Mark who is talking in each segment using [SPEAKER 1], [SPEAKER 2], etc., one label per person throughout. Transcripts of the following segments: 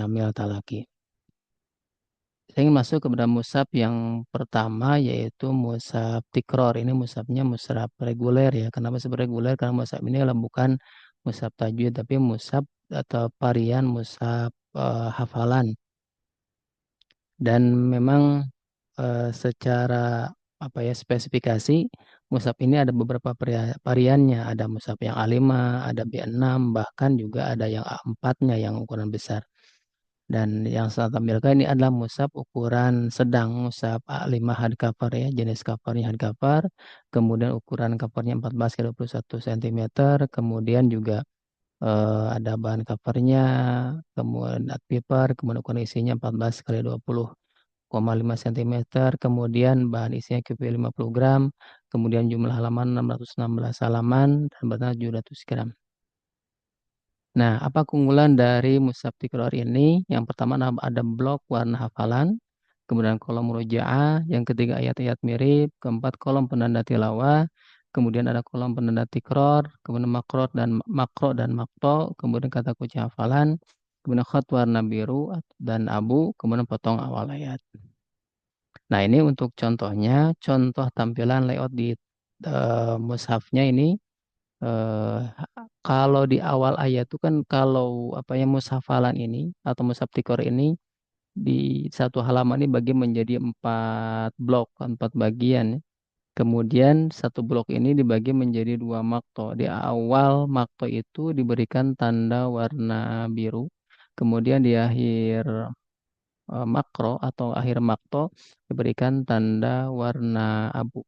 [SPEAKER 1] Samil Talaki. Saya ingin masuk kepada mushaf yang pertama yaitu mushaf tikror. Ini mushafnya mushaf reguler ya. Kenapa mushaf reguler? Karena mushaf ini adalah bukan mushaf tajwid tapi mushaf atau varian mushaf hafalan. Dan memang secara apa ya spesifikasi mushaf ini ada beberapa variannya. Ada mushaf yang A5, ada B6, bahkan juga ada yang A4-nya yang ukuran besar. Dan yang saya tampilkan ini adalah mushaf ukuran sedang, mushaf A5 hardcover ya, jenis covernya hardcover. Kemudian ukuran covernya 14 kali 21 cm. Kemudian juga ada bahan covernya, kemudian art paper, kemudian ukuran isinya 14 kali 20,5 cm. Kemudian bahan isinya QP 50 gram. Kemudian jumlah halaman 616 halaman dan beratnya 700 gram. Nah, apa keunggulan dari mushaf tikror ini? Yang pertama ada blok warna hafalan, kemudian kolom murojaah, yang ketiga ayat-ayat mirip, keempat kolom penanda tilawah, kemudian ada kolom penanda tikror, kemudian makro dan makto, kemudian kata kunci hafalan, kemudian khat warna biru dan abu, kemudian potong awal ayat. Nah, ini untuk contohnya, contoh tampilan layout di mushafnya ini. eh, Kalau di awal ayat itu kan kalau apa ya mushafalan ini atau mushaf tikor ini di satu halaman ini bagi menjadi 4 blok, 4 bagian. Kemudian satu blok ini dibagi menjadi 2 makto. Di awal makto itu diberikan tanda warna biru. Kemudian di akhir makro atau akhir makto diberikan tanda warna abu.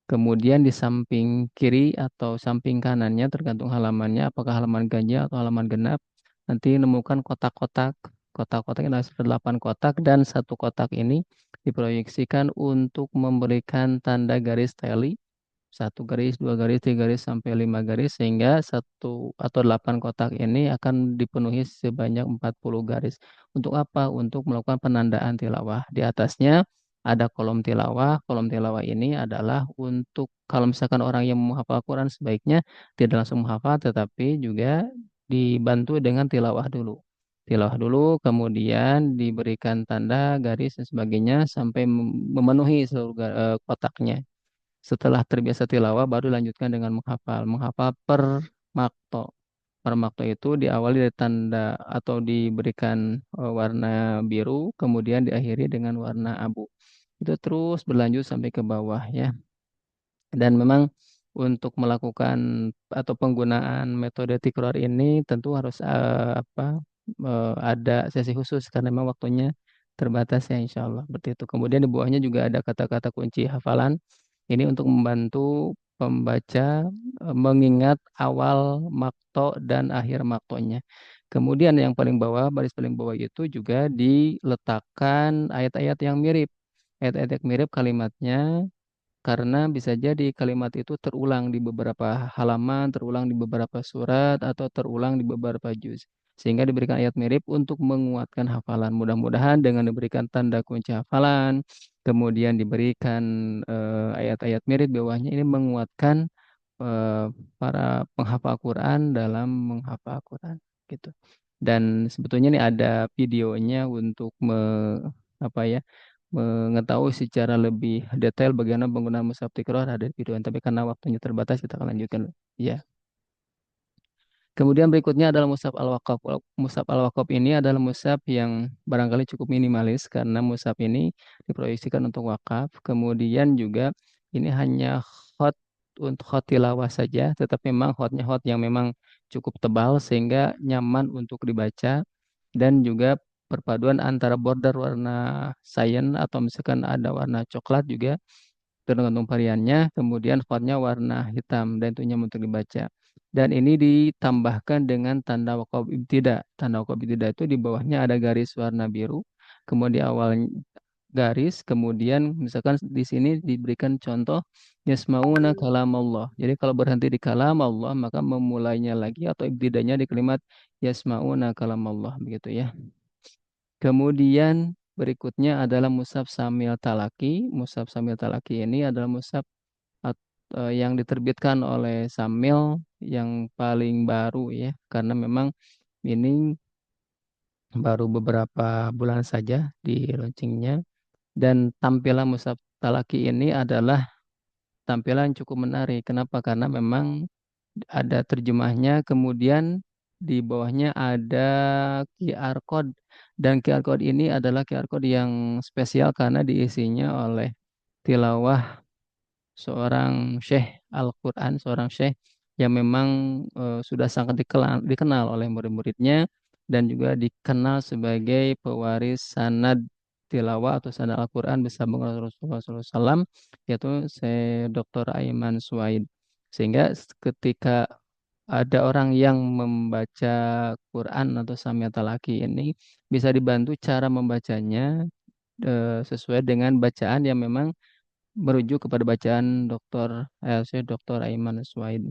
[SPEAKER 1] Kemudian di samping kiri atau samping kanannya tergantung halamannya, apakah halaman ganjil atau halaman genap. Nanti menemukan kotak-kotak. Kotak-kotak ini ada 8 kotak dan satu kotak ini diproyeksikan untuk memberikan tanda garis tali. 1 garis, 2 garis, 3 garis, sampai 5 garis. Sehingga satu atau 8 kotak ini akan dipenuhi sebanyak 40 garis. Untuk apa? Untuk melakukan penandaan tilawah. Di atasnya ada kolom tilawah. Kolom tilawah ini adalah untuk kalau misalkan orang yang menghafal Quran sebaiknya tidak langsung menghafal, tetapi juga dibantu dengan tilawah dulu. Tilawah dulu, kemudian diberikan tanda, garis, dan sebagainya sampai memenuhi seluruh kotaknya. Setelah terbiasa tilawah, baru dilanjutkan dengan menghafal. Menghafal per makto. Per makto itu diawali dari tanda atau diberikan warna biru, kemudian diakhiri dengan warna abu. Itu terus berlanjut sampai ke bawah ya. Dan memang untuk melakukan atau penggunaan metode tikror ini tentu harus ada sesi khusus karena memang waktunya terbatas ya insya Allah. Seperti itu. Kemudian di bawahnya juga ada kata-kata kunci hafalan. Ini untuk membantu pembaca mengingat awal makto dan akhir maktonya. Kemudian yang paling bawah, baris paling bawah itu juga diletakkan ayat-ayat yang mirip. Ayat-ayat yang mirip kalimatnya karena bisa jadi kalimat itu terulang di beberapa halaman, terulang di beberapa surat, atau terulang di beberapa juz. Sehingga diberikan ayat mirip untuk menguatkan hafalan. Mudah-mudahan dengan diberikan tanda kunci hafalan, kemudian diberikan ayat-ayat mirip di bawahnya ini menguatkan para penghafal Quran dalam menghafal Quran gitu. Dan sebetulnya ini ada videonya untuk apa ya mengetahui secara lebih detail bagaimana penggunaan mushaf tikror ada di video, tapi karena waktunya terbatas kita akan lanjutkan. Ya. Kemudian berikutnya adalah mushaf al-waqaf. Mushaf al-waqaf ini adalah mushaf yang barangkali cukup minimalis karena mushaf ini diproyeksikan untuk wakaf. Kemudian juga ini hanya khot untuk khot tilawah saja, tetapi memang khotnya khot yang memang cukup tebal sehingga nyaman untuk dibaca dan juga perpaduan antara border warna cyan atau misalkan ada warna coklat juga tergantung variannya, kemudian fontnya warna hitam dan itu nyaman untuk dibaca. Dan ini ditambahkan dengan tanda waqaf ibtida. Tanda waqaf ibtida itu di bawahnya ada garis warna biru, kemudian di awal garis, kemudian misalkan di sini diberikan contoh yasmauna kalam Allah. Jadi kalau berhenti di kalam Allah, maka memulainya lagi atau ibtidanya di kalimat yasmauna kalam Allah begitu ya. Kemudian berikutnya adalah Mushaf Samil Talaki. Mushaf Samil Talaki ini adalah mushaf yang diterbitkan oleh Samil yang paling baru ya, karena memang ini baru beberapa bulan saja di launchingnya. Dan tampilan Musab Talaki ini adalah tampilan cukup menarik. Kenapa? Karena memang ada terjemahnya, kemudian di bawahnya ada QR code. Dan QR code ini adalah QR code yang spesial karena diisinya oleh tilawah seorang syekh Al-Quran, seorang syekh yang memang sudah sangat dikenal oleh murid-muridnya dan juga dikenal sebagai pewaris sanad tilawah atau sanad Al-Quran bersama Rasulullah SAW, yaitu Dr. Aiman Suwaid. Sehingga ketika ada orang yang membaca Quran atau Samiat Talaki ini bisa dibantu cara membacanya sesuai dengan bacaan yang memang merujuk kepada bacaan Dr. Aiman Suwaid.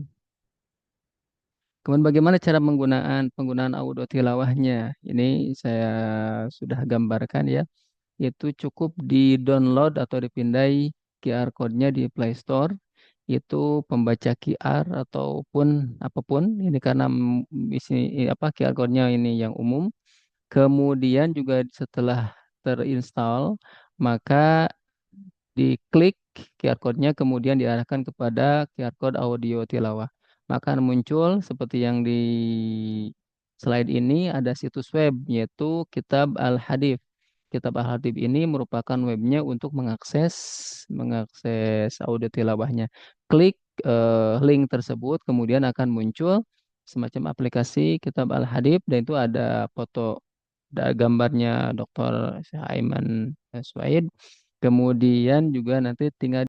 [SPEAKER 1] Kemudian bagaimana cara penggunaan audio tilawahnya? Ini saya sudah gambarkan ya. Itu cukup di-download atau dipindai QR code-nya di Play Store. Itu pembaca QR ataupun apapun. Ini karena isi apa QR code-nya ini yang umum. Kemudian juga setelah terinstall, maka diklik QR code-nya kemudian diarahkan kepada QR code audio tilawah. Maka muncul seperti yang di slide ini ada situs web yaitu Kitab Al-Hadif. Kitab Al-Hadif ini merupakan webnya untuk mengakses audio tilawahnya. Klik link tersebut kemudian akan muncul semacam aplikasi Kitab Al-Hadif dan itu ada foto, ada gambarnya Dr. Aiman Suwaid. Kemudian juga nanti tinggal